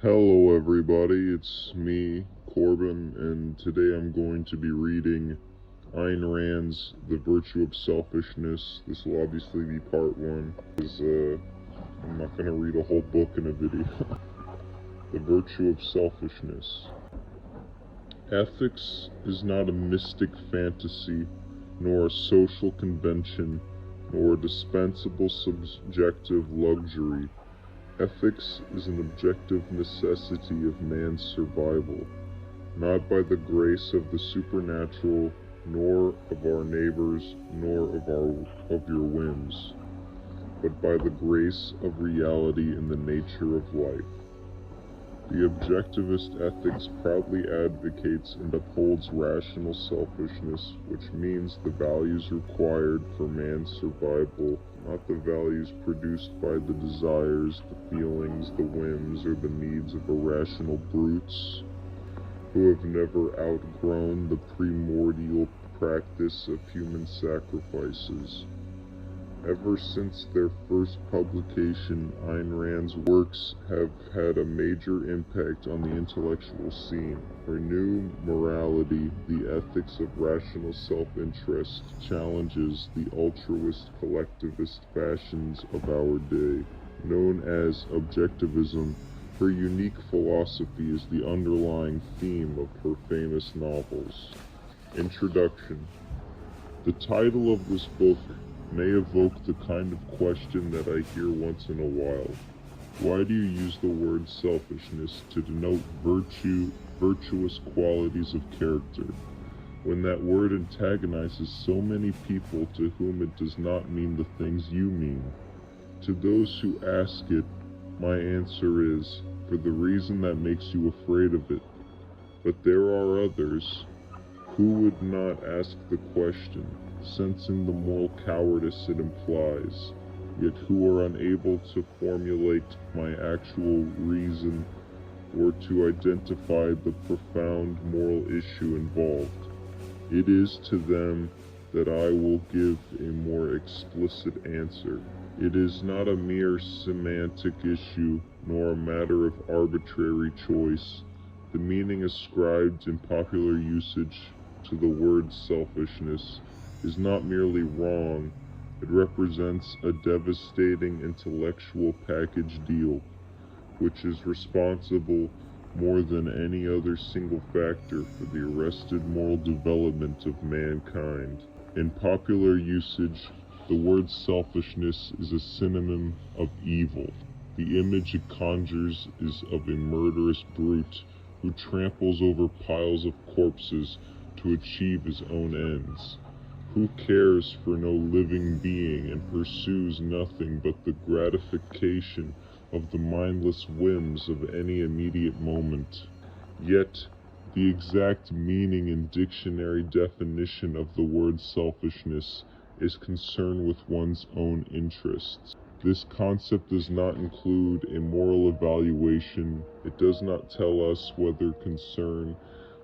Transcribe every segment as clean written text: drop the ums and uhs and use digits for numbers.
Hello everybody, it's me, Corbin, and today I'm going to be reading Ayn Rand's The Virtue of Selfishness. This will obviously be part one, because I'm not going to read a whole book in a video. The Virtue of Selfishness. Ethics is not a mystic fantasy, nor a social convention, nor a dispensable subjective luxury. Ethics is an objective necessity of man's survival, not by the grace of the supernatural, nor of our neighbors, nor of your whims, but by the grace of reality in the nature of life. The objectivist ethics proudly advocates and upholds rational selfishness, which means the values required for man's survival, not the values produced by the desires, the feelings, the whims, or the needs of irrational brutes who have never outgrown the primordial practice of human sacrifices. Ever since their first publication, Ayn Rand's works have had a major impact on the intellectual scene. Her new morality, the ethics of rational self-interest, challenges the altruist collectivist fashions of our day. Known as objectivism, her unique philosophy is the underlying theme of her famous novels. Introduction. The title of this book may evoke the kind of question that I hear once in a while. Why do you use the word selfishness to denote virtuous qualities of character, when that word antagonizes so many people to whom it does not mean the things you mean? To those who ask it, my answer is, for the reason that makes you afraid of it. But there are others who would not ask the question, sensing the moral cowardice it implies, yet who are unable to formulate my actual reason or to identify the profound moral issue involved. It is to them that I will give a more explicit answer. It is not a mere semantic issue, nor a matter of arbitrary choice. The meaning ascribed in popular usage to the word selfishness is not merely wrong, it represents a devastating intellectual package deal, which is responsible more than any other single factor for the arrested moral development of mankind. In popular usage, the word selfishness is a synonym of evil. The image it conjures is of a murderous brute who tramples over piles of corpses to achieve his own ends, who cares for no living being and pursues nothing but the gratification of the mindless whims of any immediate moment. Yet, the exact meaning and dictionary definition of the word selfishness is concern with one's own interests. This concept does not include a moral evaluation. It does not tell us whether concern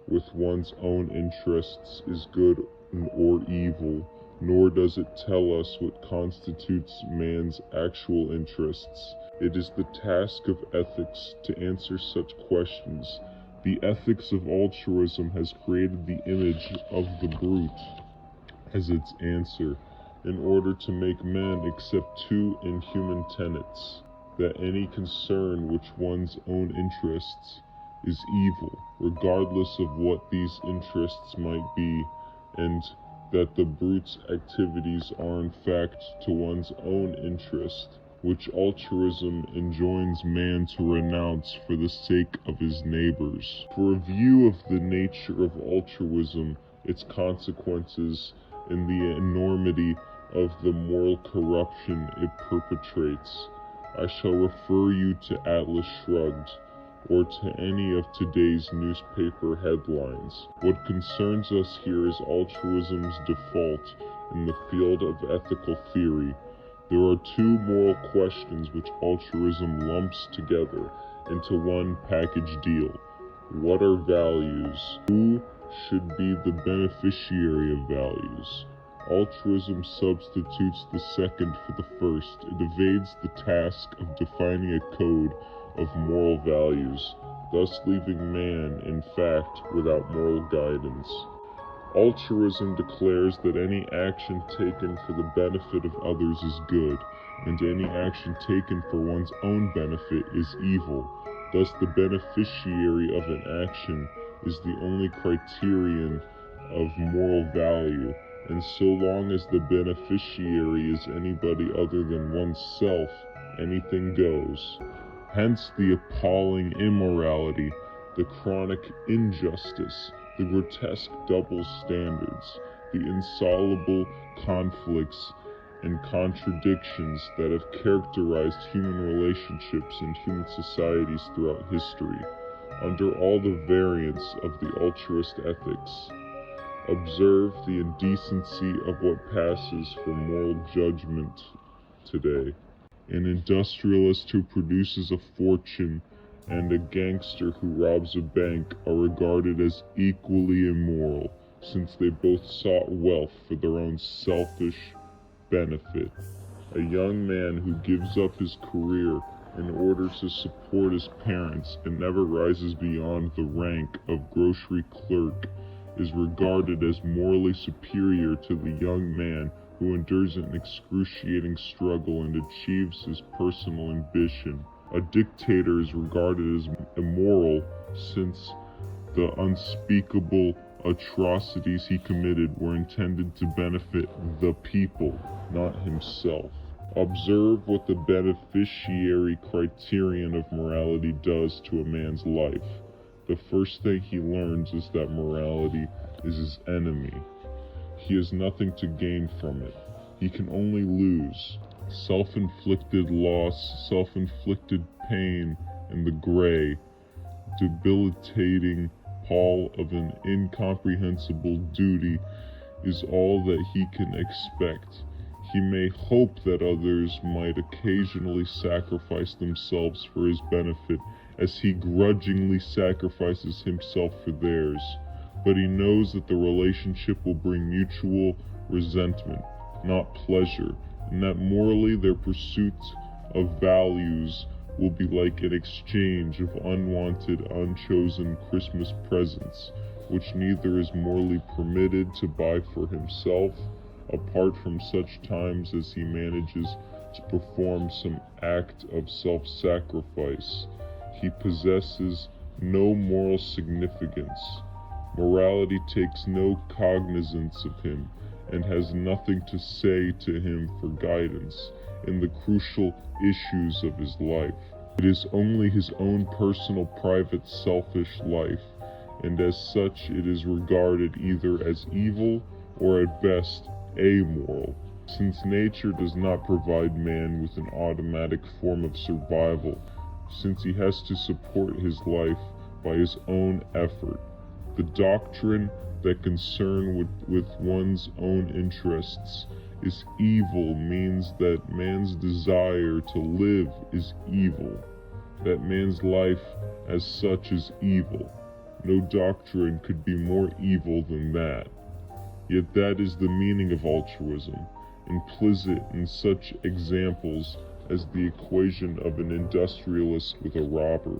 with one's own interests is good or evil, nor does it tell us what constitutes man's actual interests. It is the task of ethics to answer such questions. The ethics of altruism has created the image of the brute as its answer, in order to make men accept two inhuman tenets: that any concern with one's own interests is evil, regardless of what these interests might be, and that the brute's activities are in fact to one's own interest, which altruism enjoins man to renounce for the sake of his neighbors. For a view of the nature of altruism, its consequences, and the enormity of the moral corruption it perpetrates, I shall refer you to Atlas Shrugged, or to any of today's newspaper headlines. What concerns us here is altruism's default in the field of ethical theory. There are two moral questions which altruism lumps together into one package deal. What are values? Who should be the beneficiary of values? Altruism substitutes the second for the first. It evades the task of defining a code of moral values, thus leaving man, in fact, without moral guidance. Altruism declares that any action taken for the benefit of others is good, and any action taken for one's own benefit is evil. Thus, the beneficiary of an action is the only criterion of moral value, and so long as the beneficiary is anybody other than oneself, anything goes. Hence the appalling immorality, the chronic injustice, the grotesque double standards, the insoluble conflicts and contradictions that have characterized human relationships and human societies throughout history, under all the variants of the altruist ethics. Observe the indecency of what passes for moral judgment today. An industrialist who produces a fortune and a gangster who robs a bank are regarded as equally immoral, since they both sought wealth for their own selfish benefit. A young man who gives up his career in order to support his parents and never rises beyond the rank of grocery clerk is regarded as morally superior to the young man who endures an excruciating struggle and achieves his personal ambition. A dictator is regarded as immoral since the unspeakable atrocities he committed were intended to benefit the people, not himself. Observe what the beneficiary criterion of morality does to a man's life. The first thing he learns is that morality is his enemy. He has nothing to gain from it. He can only lose. Self-inflicted loss, self-inflicted pain, and the gray, debilitating pall of an incomprehensible duty is all that he can expect. He may hope that others might occasionally sacrifice themselves for his benefit, as he grudgingly sacrifices himself for theirs. But he knows that the relationship will bring mutual resentment, not pleasure, and that morally their pursuit of values will be like an exchange of unwanted, unchosen Christmas presents, which neither is morally permitted to buy for himself, apart from such times as he manages to perform some act of self-sacrifice. He possesses no moral significance. Morality takes no cognizance of him, and has nothing to say to him for guidance in the crucial issues of his life. It is only his own personal, private, selfish life, and as such it is regarded either as evil or at best amoral. Since nature does not provide man with an automatic form of survival, since he has to support his life by his own effort, the doctrine that concern with one's own interests is evil means that man's desire to live is evil, that man's life as such is evil. No doctrine could be more evil than that. Yet that is the meaning of altruism, implicit in such examples as the equation of an industrialist with a robber.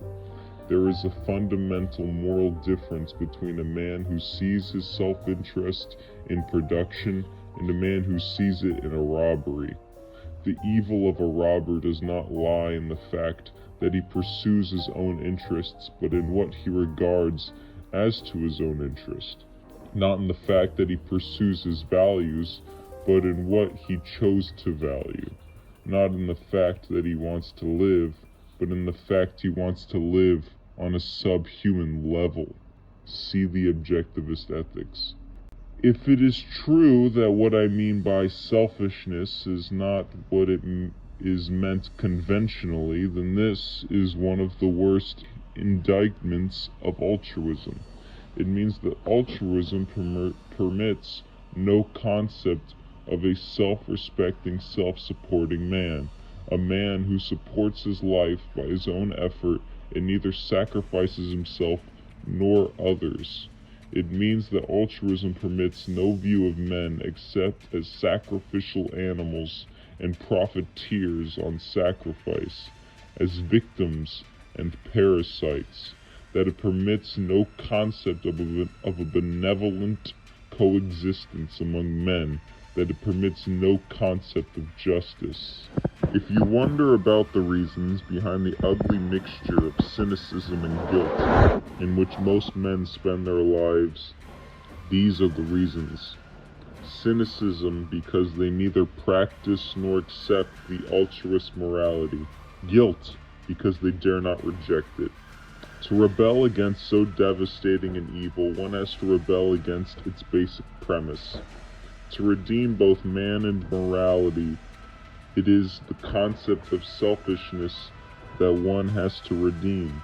There is a fundamental moral difference between a man who sees his self-interest in production and a man who sees it in a robbery. The evil of a robber does not lie in the fact that he pursues his own interests, but in what he regards as to his own interest. Not in the fact that he pursues his values, but in what he chose to value. Not in the fact that he wants to live, but in the fact he wants to live on a subhuman level. See the objectivist ethics. If it is true that what I mean by selfishness is not what it is meant conventionally, then this is one of the worst indictments of altruism. It means that altruism permits no concept of a self-respecting, self-supporting man, a man who supports his life by his own effort and neither sacrifices himself nor others. It means that altruism permits no view of men except as sacrificial animals and profiteers on sacrifice, as victims and parasites, that it permits no concept of a benevolent coexistence among men, that it permits no concept of justice. If you wonder about the reasons behind the ugly mixture of cynicism and guilt in which most men spend their lives, these are the reasons. Cynicism, because they neither practice nor accept the altruist morality. Guilt, because they dare not reject it. To rebel against so devastating an evil, one has to rebel against its basic premise. To redeem both man and morality, it is the concept of selfishness that one has to redeem.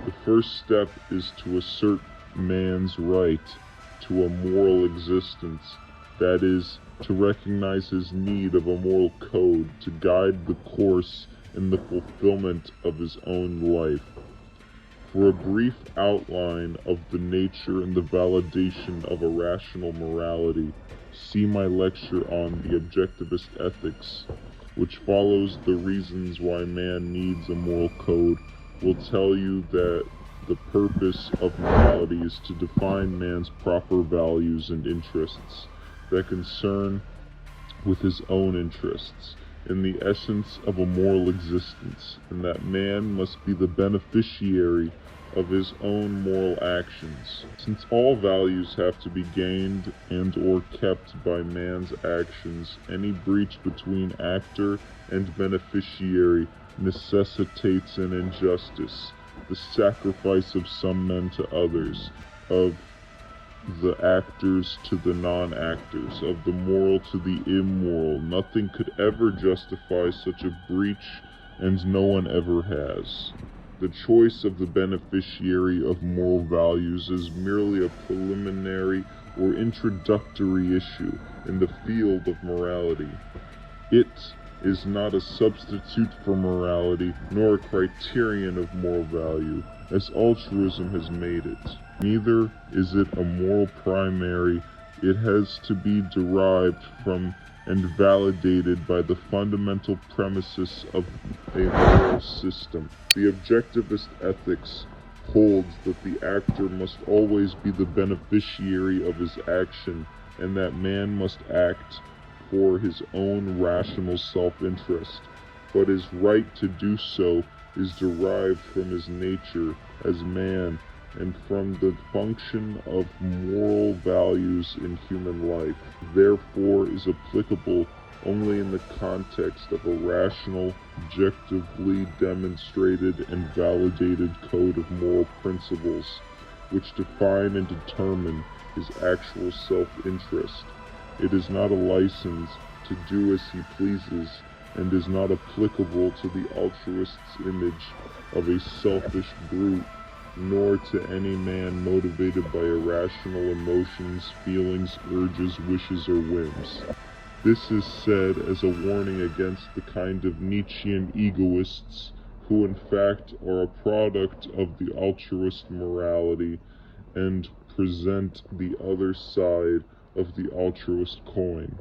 The first step is to assert man's right to a moral existence, that is, to recognize his need of a moral code to guide the course in the fulfillment of his own life. For a brief outline of the nature and the validation of a rational morality, see my lecture on the objectivist ethics, which follows the reasons why man needs a moral code. Will tell you that the purpose of morality is to define man's proper values and interests that concern with his own interests in the essence of a moral existence, and that man must be the beneficiary of his own moral actions. Since all values have to be gained and or kept by man's actions, any breach between actor and beneficiary necessitates an injustice, the sacrifice of some men to others, of the actors to the non-actors, of the moral to the immoral. Nothing could ever justify such a breach, and no one ever has. The choice of the beneficiary of moral values is merely a preliminary or introductory issue in the field of morality. It is not a substitute for morality, nor a criterion of moral value, as altruism has made it. Neither is it a moral primary. It has to be derived from and validated by the fundamental premises of a moral system. The objectivist ethics holds that the actor must always be the beneficiary of his action, and that man must act for his own rational self-interest, but his right to do so is derived from his nature as man and from the function of moral values in human life, therefore is applicable only in the context of a rational, objectively demonstrated and validated code of moral principles, which define and determine his actual self-interest. It is not a license to do as he pleases, and is not applicable to the altruist's image of a selfish brute, nor to any man motivated by irrational emotions, feelings, urges, wishes, or whims. This is said as a warning against the kind of Nietzschean egoists who in fact are a product of the altruist morality and present the other side of the altruist coin.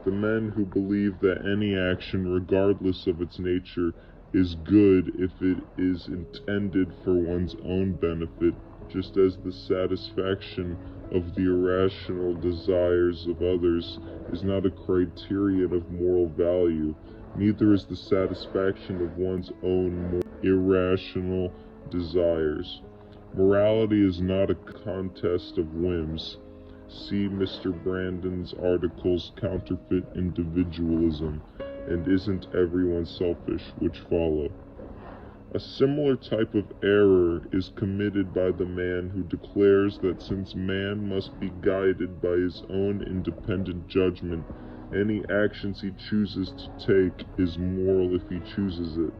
The men who believe that any action, regardless of its nature, is good if it is intended for one's own benefit, just as the satisfaction of the irrational desires of others is not a criterion of moral value, neither is the satisfaction of one's own irrational desires. Morality is not a contest of whims. See Mr. Brandon's articles Counterfeit Individualism and Isn't Everyone Selfish, which follow. A similar type of error is committed by the man who declares that since man must be guided by his own independent judgment, any actions he chooses to take is moral if he chooses it.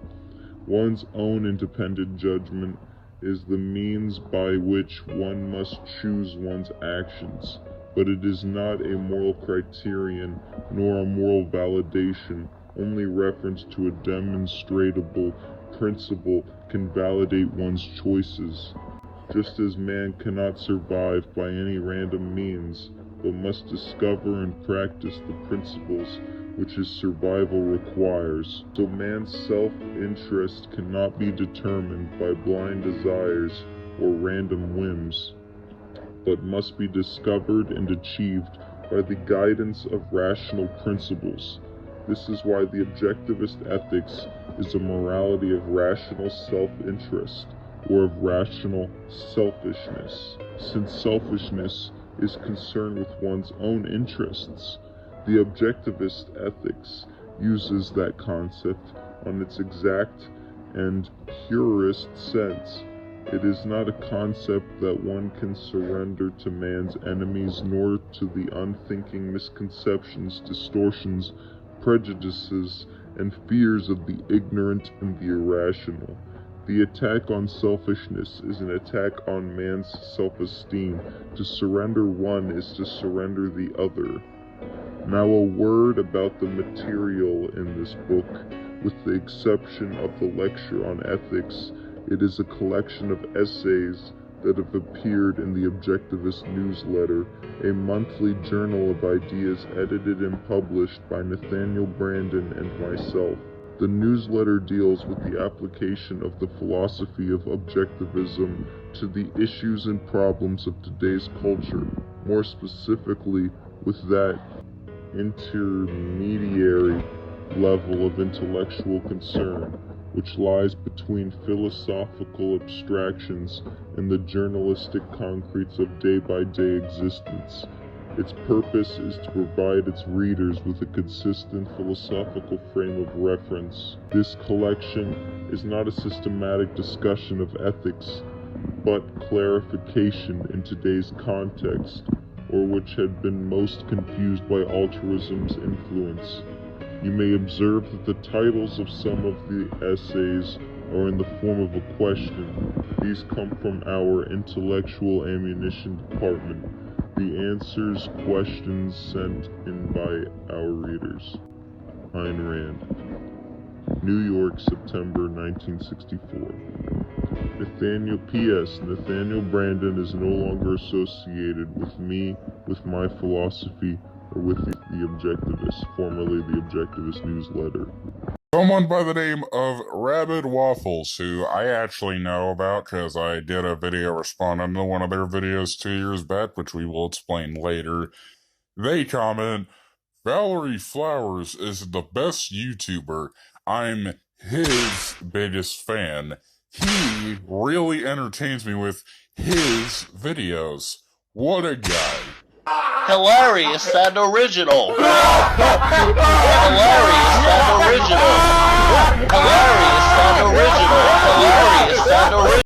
One's own independent judgment is the means by which one must choose one's actions, but it is not a moral criterion nor a moral validation. Only reference to a demonstrable principle can validate one's choices, just as man cannot survive by any random means, but must discover and practice the principles which his survival requires. So man's self-interest cannot be determined by blind desires or random whims, but must be discovered and achieved by the guidance of rational principles. This is why the objectivist ethics is a morality of rational self-interest, or of rational selfishness. Since selfishness is concerned with one's own interests, the objectivist ethics uses that concept on its exact and purest sense. It is not a concept that one can surrender to man's enemies, nor to the unthinking misconceptions, distortions, prejudices, and fears of the ignorant and the irrational. The attack on selfishness is an attack on man's self-esteem. To surrender one is to surrender the other. Now a word about the material in this book. With the exception of the lecture on ethics, it is a collection of essays that have appeared in the Objectivist newsletter, a monthly journal of ideas edited and published by Nathaniel Brandon and myself. The newsletter deals with the application of the philosophy of objectivism to the issues and problems of today's culture, more specifically with that intermediary level of intellectual concern, which lies between philosophical abstractions and the journalistic concretes of day-by-day existence. Its purpose is to provide its readers with a consistent philosophical frame of reference. This collection is not a systematic discussion of ethics, but clarification in today's context, or which had been most confused by altruism's influence. You may observe that the titles of some of the essays are in the form of a question. These come from our intellectual ammunition department. The answers, questions sent in by our readers. Ayn Rand. New York, September 1964. P.S. Nathaniel Brandon is no longer associated with me, with my philosophy, or with the Objectivist, formerly the Objectivist newsletter. Someone by the name of Rabid Waffles, who I actually know about because I did a video responding to one of their videos 2 years back, which we will explain later. They comment, Valerie Flowers is the best YouTuber. I'm his biggest fan. He really entertains me with his videos. What a guy. Hilarious and original. Hilarious and original. Hilarious and original. Hilarious and original.